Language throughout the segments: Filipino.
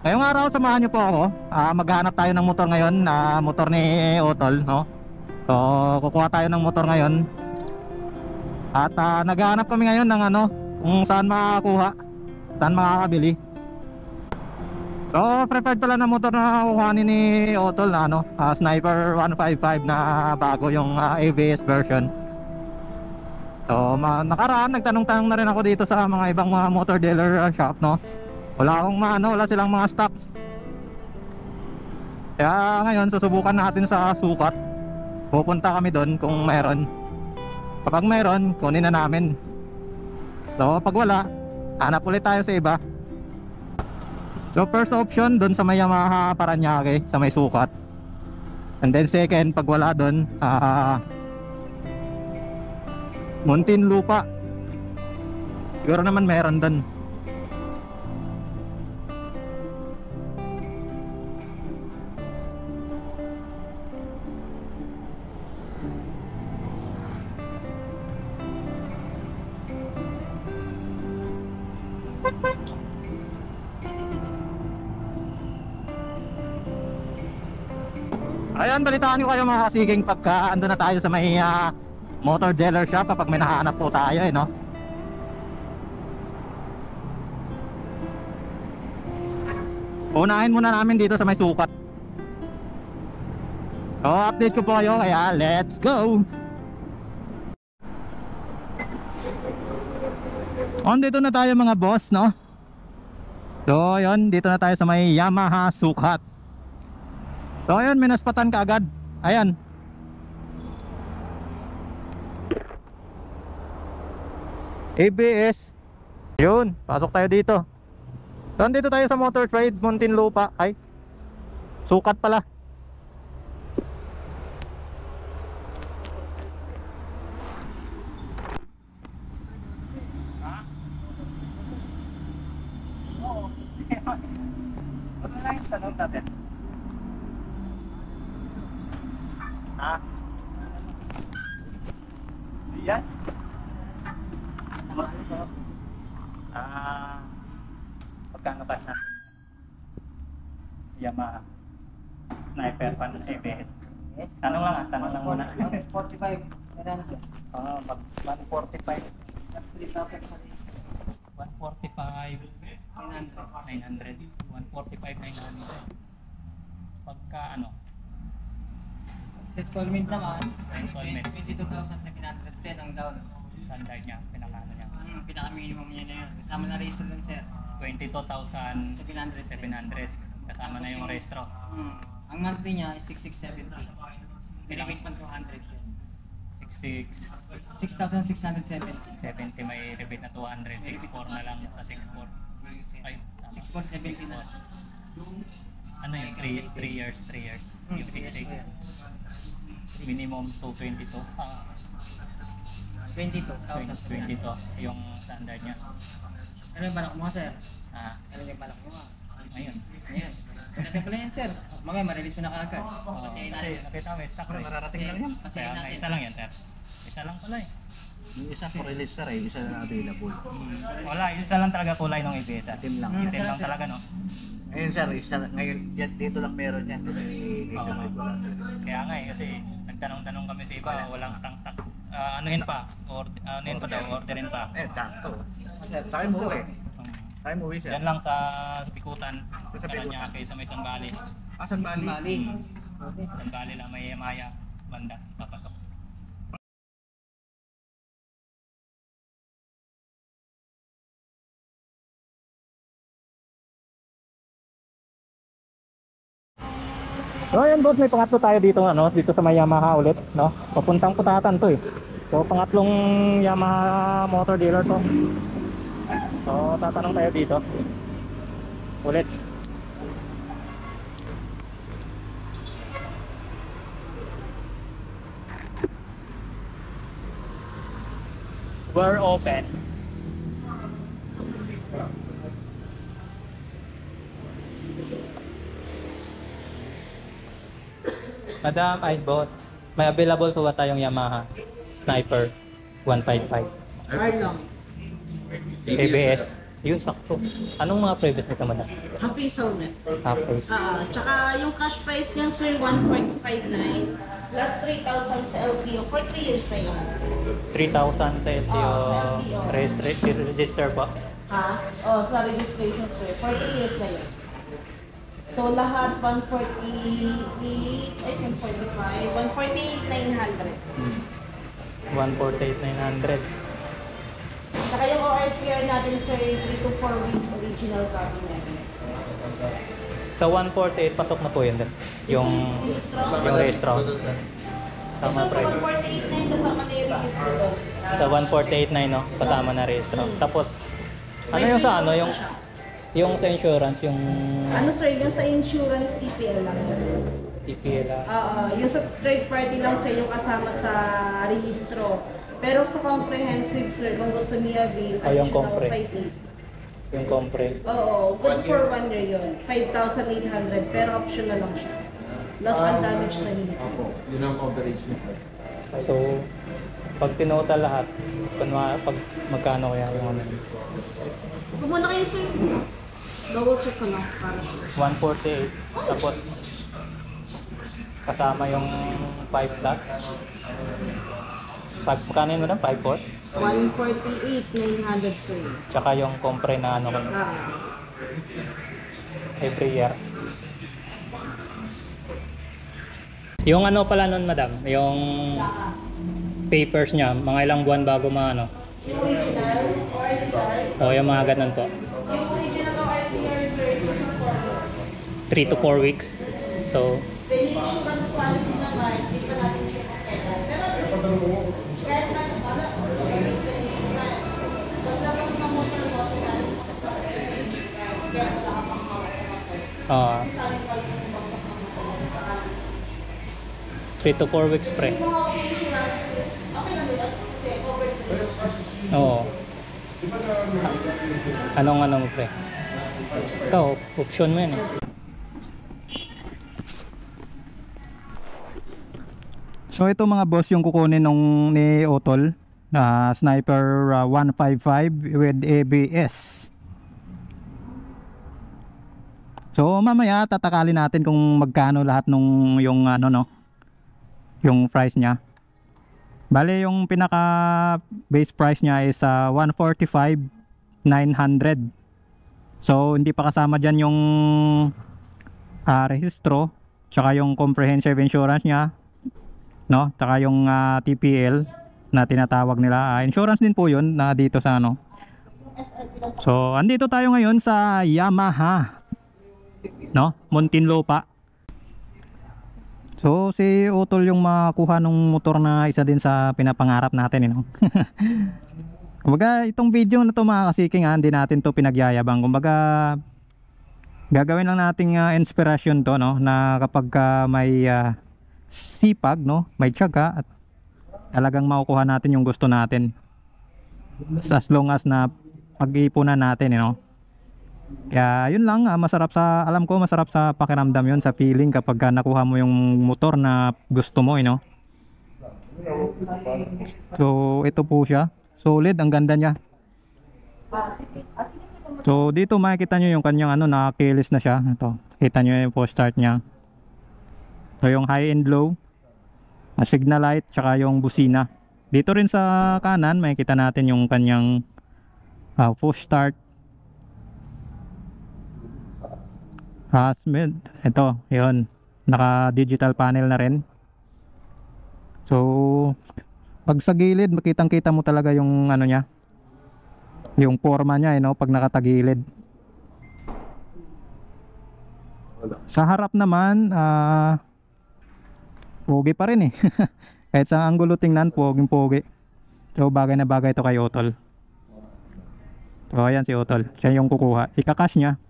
Ngayong araw, samahan niyo po ako. Maghanap tayo ng motor ngayon, motor ni Otol, no? So, kukuha tayo ng motor ngayon. At naghahanap kami ngayon ng kung saan makakakuha, saan makakabili. So, preferred pala na motor na kukuhanin ni Otol na Sniper 155 na bago yung ABS version. So, nakaraan, nagtanong-tanong na rin ako dito sa mga ibang mga motor dealer shop, no? Wala akong wala silang mga stocks. Kaya ngayon susubukan natin sa sukat. Pupunta kami doon kung meron. Kapag meron, kunin na namin. So pag wala, hanap ulit tayo sa iba. So first option doon sa may Yamaha Paranaque, sa may sukat. And then second, pag wala doon, Muntinlupa. Siguro naman meron doon. Ayan, balitaan ko kayo mga kasiging pagka ando na tayo sa may motor dealer shop kapag may nakahanap po tayo no? Unahin muna namin dito sa may sukat. So update ko po kayo, kaya let's go! Dito na tayo mga boss, no? So yun, dito na tayo sa may Yamaha sukat. So ayun, minaspatan ka agad. Ayan. ABS. Yun, pasok tayo dito. So dito tayo sa Motor Trade, Muntinlupa. Ay, sukat pala. Ano lang yung tanong natin? Yan. Pagkano pa natin Yamaha Sniper pan ABS? Tanong lang muna. 45. Mag 145. 145 900. 145 900. Pagka Sa installment naman, installment 22,710 ang down. standard niya, pinaka niya. Pinaka-minimum niya na yun. Kasama na registro lang, sir. 22,700 kasama na yung restro. Ang monthly niya is 6,670. Pinamit man 200. 6,670. May rebate na 200, 64 na lang sa 64. Ay, 6,470 na. Ano yung 3 years? Yung 66. Minimum 222. 22 yung standard niya. Ano yung balak mo, sir? Ano yung balak mo? Ayun. Kasi pala yan, sir. Mamaya, ma-release mo na kaagad. Kasi nakita mo, stock na mararating lang yan. Kaya isa lang yan, sir. Isa lang pala eh. Yung isa for release sir isa na available. Wala, isa lang talaga kulay ng ABS. Itim lang. Itim lang talaga, no? Ngayon sir, ngayon dito lang meron yan kasi isa may wala. Kaya nga eh, kasi nagtanong-tanong kami sa iba, walang stock. Anuhin pa daw, orderin pa. Sakto. Sa akin mo Tayo mo sir. Yan lang sa Bikutan, Sa Paranaque, sa may San Valley. San Valley. San Valley lang, may Maya banda, papasok. So ayan boss, may pangatlo tayo dito dito sa may Yamaha ulit, no? Papuntang Putatan to eh. So pangatlong Yamaha motor dealer to. So tatanong tayo dito ulit. We're open. Madam, ay boss, may available po ba tayong Yamaha Sniper 155? Arlong. ABS. Yun, sakto. Anong mga previous nito, madam? Half face helmet. Half face. Tsaka yung cash price niyan, sir, 1.59 plus 3,000 sa LTO for 3 years na yun. 3,000 sa LTO. Sa LTO. Register ba? Sa registration, sir, for 3 years na yun. So lahat 148, ay 145, 148,900. 148,900. Saka yung ORCR natin, sir, 3 to 4 weeks original copy na yun. Sa 148, pasok na po yun din. Yung registro. Tama, So, sa 148.9 kasama na yung registro doon. Sa 148.9, no? Kasama na registro. Tapos, ano yung sa ano? Yung sa insurance, yung Ano, sir, yung sa insurance TPL lang. TPL. Yung sa third party lang, sir, yung kasama sa registro. Pero sa comprehensive, sir, kung gusto niya avail, yung additional compre. 5,800. Yung compre. Oo, good for 1 year yun. 5,800, pero optional lang siya. Loss and damage na yun. Yun ang coverage niya, sir. So, pag tinota lahat, pag magkano kaya yung ano? Huwag muna kayo, sir. Double check ko lang para sure. 148. Tapos, kasama yung 5 plus. Magkano yun mo na? 5.4? 148,900, sir. Tsaka yung compre na ano every year. Yung ano pala nun, madam, yung papers niya, mga ilang buwan bago maano? Yung original ORCR, O yung mga ganun po. yung original ORCR, sir, 3 to 4 weeks. So, then yung insurance policy naman, hindi pa natin siya kailan. Pero at least, kahit man, complete the insurance. Paglabas ng motor mo, natin sa insurance, kaya wala ka pang hawak. Kasi sa akin pa yung basok ng motor sa akin. 3 to 4 weeks pre. Hindi mo hawak yung insurance, at least, okay lang nila kasi covered nila. Oo. Anong ano mo pre? Ikaw, option mo yan eh. So ito mga boss yung kukunin nung ni Otol na Sniper 155 with ABS. So mamaya tatakalin natin kung magkano lahat nung yung ano no, yung price niya. Bale yung pinaka base price niya is 145,900. So hindi pa kasama diyan yung rehistro, tsaka yung comprehensive insurance niya, no? Tsaka yung TPL na tinatawag nila. Insurance din po 'yun na dito sa ano. So andito tayo ngayon sa Yamaha, no? Muntinlupa. So si Utol yung makakuha ng motor na isa din sa pinapangarap natin, no? Kumbaga itong video na to mga kasiking, hindi natin to pinagyayabang. Kumbaga gagawin lang nating inspiration to, no, na kapag may sipag, no, may tiyaga at talagang makukuha natin yung gusto natin as long as na pag-iipunan natin, you know. Kaya yun lang, masarap sa, alam ko masarap sa pakiramdam yun, sa feeling kapag nakuha mo yung motor na gusto mo, you know. So ito po siya, solid, ang ganda niya. So dito makikita nyo yung kanyang ano, nakakilis na siya. Ito, kita nyo yung post start niya. So yung high and low, signal light, tsaka yung busina. Dito rin sa kanan makikita natin yung kanyang push start. Ito, yun, naka digital panel na rin. So pag sa gilid makitang kita mo talaga yung ano niya, yung forma niya, no, pag nakatagilid. Sa harap naman pogi pa rin eh. Kahit sa anggulo tingnan, poging-pogi. So bagay na bagay ito kay Otol. So ayan si Otol, siya yung kukuha, ika-cash niya.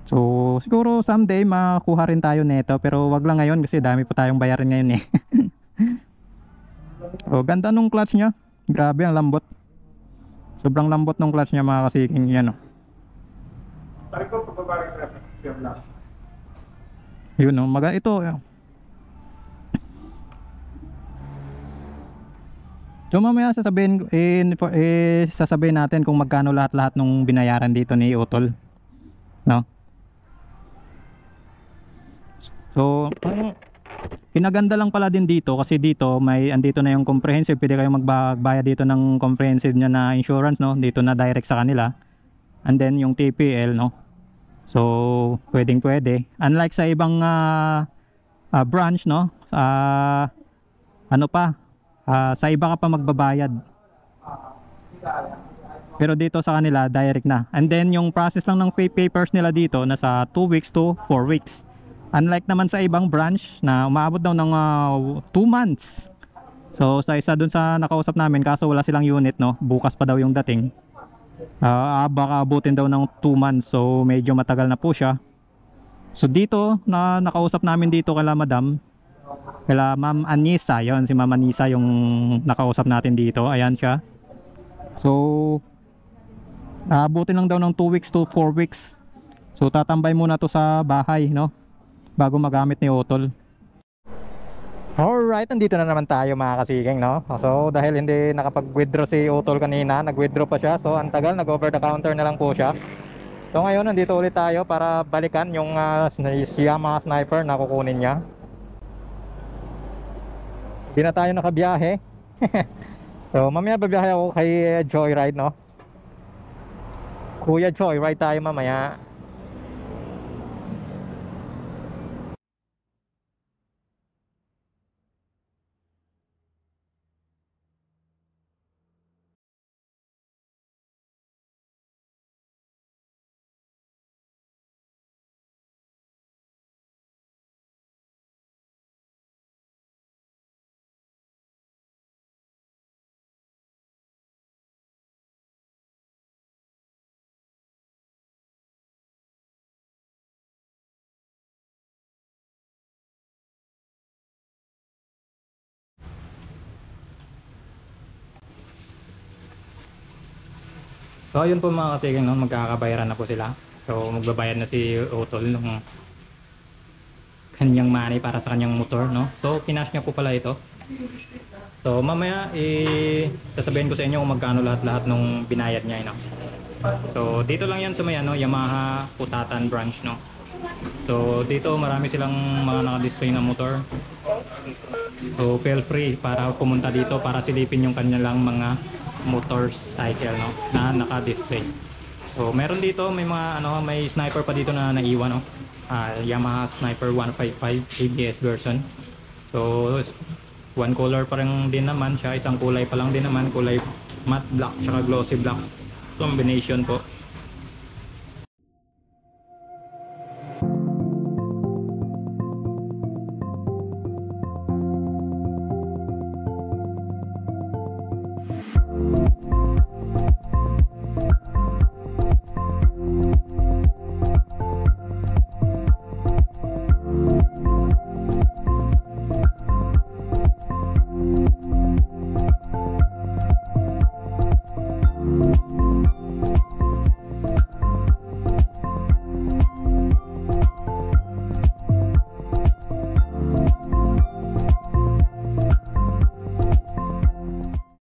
So siguro someday makuha rin tayo nito, pero wag lang ngayon kasi dami pa tayong bayarin ngayon eh. So ganda nung clutch niya, grabe ang lambot. Sobrang lambot ng clutch niya mga kasiking yan, oh. Yun, oh, ito. So mamaya sasabihin natin kung magkano lahat-lahat nung binayaran dito ni Utol. No? So, ang kinaganda lang pala din dito kasi dito andito na yung comprehensive, pwede kayong magbayad dito ng comprehensive niya na insurance, no? Dito na direct sa kanila. And then yung TPL, no? So, pwede. Unlike sa ibang branch, no? Sa iba ka pa magbabayad. Pero dito sa kanila, direct na. And then yung process lang ng papers nila dito, nasa 2 weeks to 4 weeks. Unlike naman sa ibang branch na umabot daw ng 2 months. So sa isa dun sa nakausap namin, kaso wala silang unit, no? Bukas pa daw yung dating. Baka abutin daw ng 2 months. So medyo matagal na po siya. So dito, na nakausap namin dito kala Madam, kala Ma'am Anissa, yon si Ma'am Anissa yung nakausap natin dito. Ayan siya. So abutin lang daw ng 2 weeks to 4 weeks. So tatambay muna to sa bahay, no? Bago magamit ni Utol. Alright, nandito na naman tayo mga kasiging, no? So dahil hindi nakapag-withdraw si Utol kanina, nag-withdraw pa siya. So ang tagal, nag-over the counter na lang po siya. So ngayon nandito ulit tayo para balikan yung Yamaha Sniper na kukunin niya. Hindi na tayo nakabiyahe. So mamaya babiyahe ako kay Joyride, no? Kuya Joyride tayo mamaya. So ayun po mga kasiging, no? Magkakabayaran na po sila. So magbabayad na si Utol ng kanyang money para sa kanyang motor, no? So kinash niya po pala ito. So mamaya sasabihin ko sa inyo kung magkano lahat-lahat nung binayad niya, no? So dito lang yan sa may Yamaha Putatan branch, no? So dito marami silang mga naka-display na motor. So feel free para pumunta dito para silipin yung kanilang mga motorcycle, no, na naka-display. So meron dito may mga may sniper pa dito na naiwan, no. Yamaha Sniper 155 ABS version. So one color pa rin din naman siya, isang kulay pa lang din naman, kulay matte black tsaka glossy black combination po.